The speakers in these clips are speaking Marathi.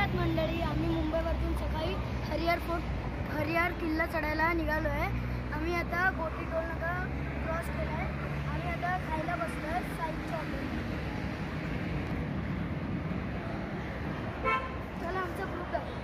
आहात मंडळी. आम्ही मुंबईवरून सकाळी हरिहर किल्ला चढायला निघालो आहे. आम्ही आता गोटी टोल नाका क्रॉस केला आहे. आम्ही आता खायला बसलो आहे साईडच्या हॉटेल. चला आमचा ग्रुप आहे.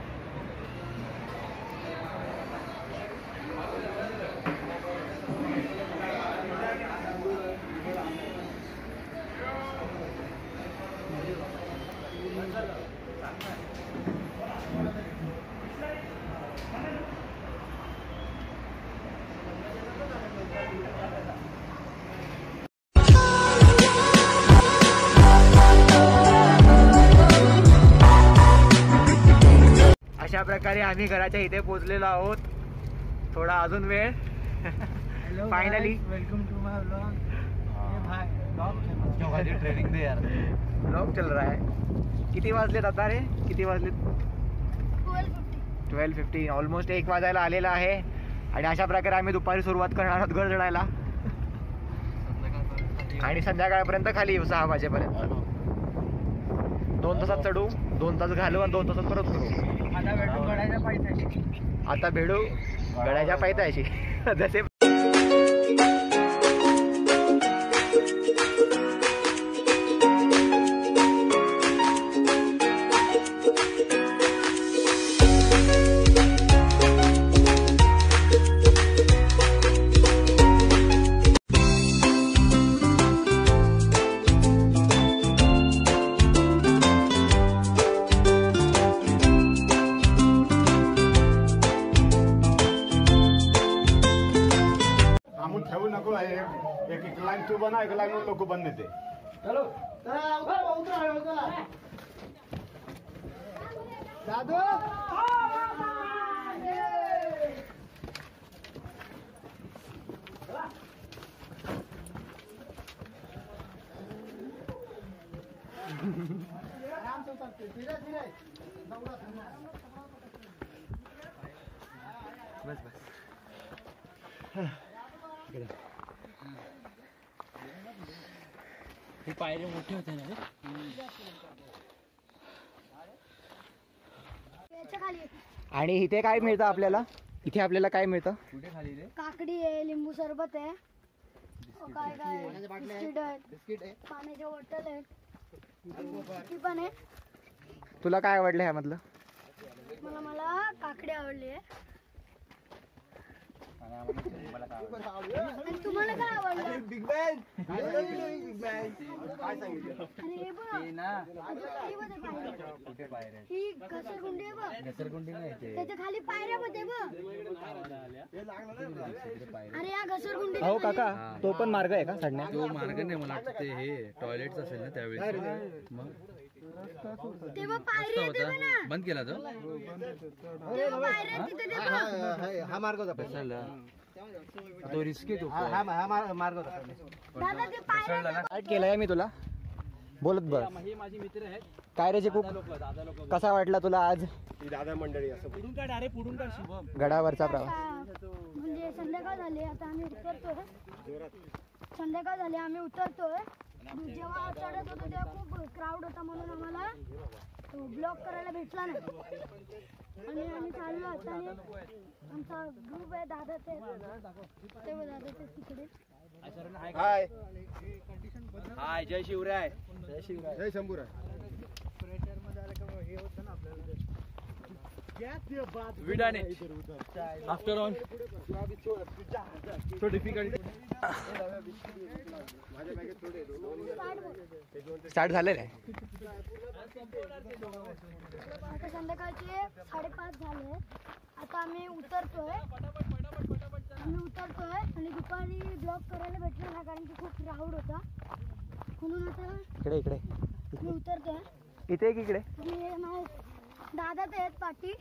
अशा प्रकारे आम्ही घराच्या इथे पोहोचलेलो आहोत. थोडा अजून वेळ. Finally welcome to my vlog. Training दे यार. व्लॉग चल रहा है. किती वाजलेत आता रे? किती वाजलेत? 12:50. ऑलमोस्ट 1 वाजायला आलेला आहे. आणि अशा प्रकारे आम्ही दुपारी सुरुवात करणार आहोत गड चढायला आणि संध्याकाळपर्यंत खाली येऊ 6 वाजेपर्यंत. 2 तासात चढू, 2 तास घालू आणि 2 तासात परत करू. आता भेटू गडाच्या पायथ्याशी. जसे ठेवू नको. एक लाईन तू बना, एक लाईन लोक बनते. चलो दादू आराम से उतरते, धीरे धीरे. बस बस. हे पायरे मोठे होते ना रे. आणि इथे काय मिळतं आपल्याला? इथे आपल्याला काय मिळतं? कुठे खाली रे? काकडी आहे, लिंबू सरबत आहे, काय काय बिस्किट आहे, पाण्याच्या बॉटल आहे, ती पण आहे. तुला काय आवडलं ह्यामधलं? मला काकडी आवडली आहे. आणि तुम्हाला काय आवडलं? Big ban. बिग बॅन काय सांगितलं? अरे हे बघ, कुठे पायरे? ही घसरगुंडी आहे बघ. घसरगुंडी नाही ते. त्याच्या खाली पायऱ्या मध्ये बघ. अरे या घसरगुंडी. हो काका, तो पण मार्ग आहे का चढण्या? तो मार्ग नाही, मला वाटतं ते हे टॉयलेट असेल ना त्यावेळेस. मग तेव्हा पायरी येते ना. बंद केला तो. तेव्हा पायऱ्या तिथे ते बघ. हा मार्ग होता. तो रिस्की तो. हा मार्ग होता. दादा ते पायऱ्या स्टार्ट केलंय मी तुला बोलत बस. हे माझे मित्र आहेत. काय रे चिकू, कसा वाटला तुला आज दादा मंडळी असं पुढून काढ, अरे पुढून काढ शुभम. गडावरचा प्रवास? म्हणजे संध्याकाळ झाली, आता आम्ही उतरतोय. संध्याकाळ झाली, आम्ही उतरतोय. जेव्हा चढत होतो तेव्हा खूप क्राऊड होता म्हणून आम्हाला ब्लॉक करायला भेटला नाही. आणि आम्ही चाललो आता. आणि आमचा ग्रुप आहे दादा ते दादा ते तिकडे. हाय हाय, जय शिवराय. जय शंभूराय. विडाने after on so difficult. Start झालेलं आहे. आता संध्याकाळचे 5:30 झाले. आता आम्ही उतरतोय आणि दुपारी ब्लॉक करायला भेटलं ना, कारण की खूप क्राऊड होता म्हणून. आता इकडे मी उतरतोय. इथे की इकडे? दादा ते आहेत पाठी.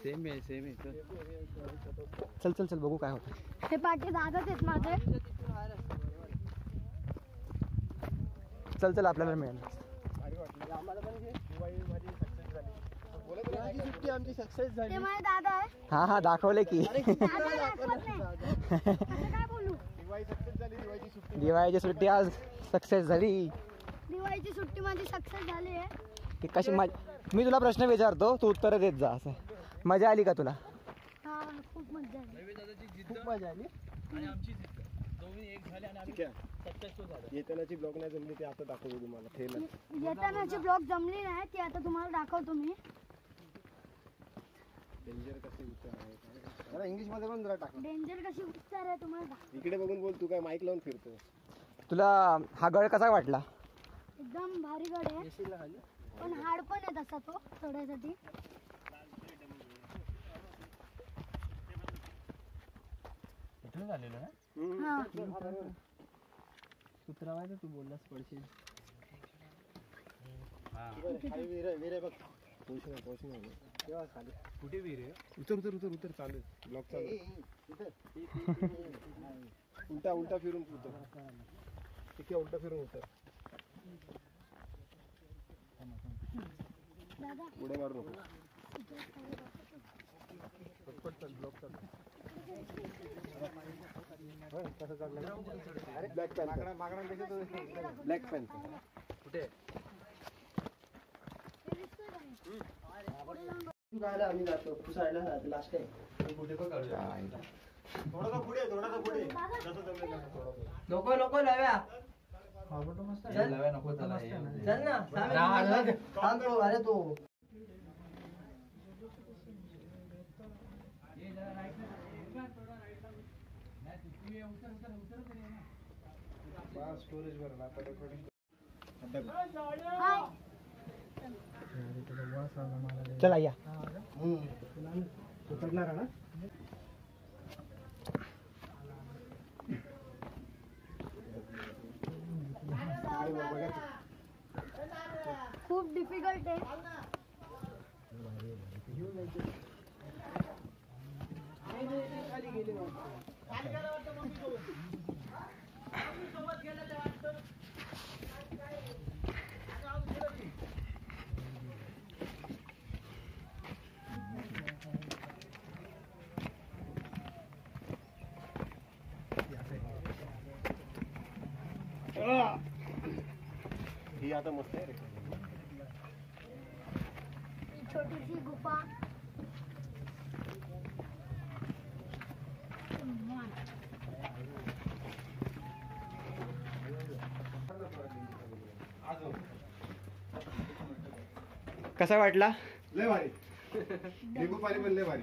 सेम आहे. चल चल चल बघू काय होतं. हे पाठी दादाच आहेत माझे. चल चल आपल्याला मिळेल. सुट्टी आमची सक्सेस झाली. ते माझे दादा आहे. हा दाखवले की. दादा दाखवत नाही. आता काय बोलू? दिवाळीची सुट्टी आज सक्सेस झाली. दिवाळीची सुट्टी माझी सक्सेस झाली आहे. की कशी मी तुला प्रश्न विचारतो तू उत्तर देत जा. असं मजा आली का तुला? हा खूप मजा आली. रवी दादाची जिद्द खूप मजा आली. आणि आमची जिद्द दोन्ही एक झाले आणि आम्ही सक्सेसफुल झालो. येतानाची ब्लॉग नाही जमली ते आता दाखवतो तुम्हाला ठेला. येतानाची ब्लॉग जमली नाही ती आता तुम्हाला दाखवतो मी. डेंजर कसे उच्चार आहे जरा इंग्लिश मध्ये पण जरा टाक. डेंजर कशी उच्चार आहे तुम्हाला दाखव. इकडे बघून बोल. तू काय माईक लावून फिरतो? तुला हा गड कसा वाटला? एकदम भारी गड आहे पण हार्ड पण आहे तसा तो चढायसाठी. इथलं झालेलं ना? हा उतरावायचं तू बोललास पडशील. खाली विहीर आहे, विहीर आहे बघ. पोहोचणार तेव्हा खाली कुठे विहीर आहे? उतर उतर उतर उतर. चालू ब्लॉक चालू. उलटा उलटा फिरून उतर. ठीक आहे उलटा फिरून उतर. दादा पुढे मारू नको. कसं चाललं? ब्लॅक पॅन ब्लॅक पॅन कुठे? आम्ही जातो तू साईडला लास्ट आहे. कुठे पण काढूया. थोडासा पुढे थोडासा पुढे. नको नको लाव्या. लाव्या नको त्याला हे. चल ना थांब तो. अरे तो स्टोरेज वर ना आता रेकॉर्डिंग. हाय चला या. उतरणार आहे ना? खूप डिफिकल्ट आहे. ही आता मस्त आहे रे. छोटीशी गुफा. कसा वाटला? लय भारी. लिंबू पाणी पण लय भारी.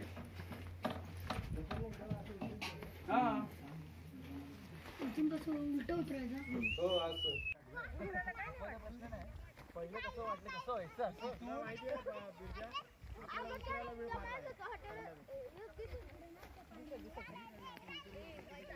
इथून कसं उलट उतरायचं. हो असं. पहिलं कसं वाटलं कसं व्हायचं? हॉटेल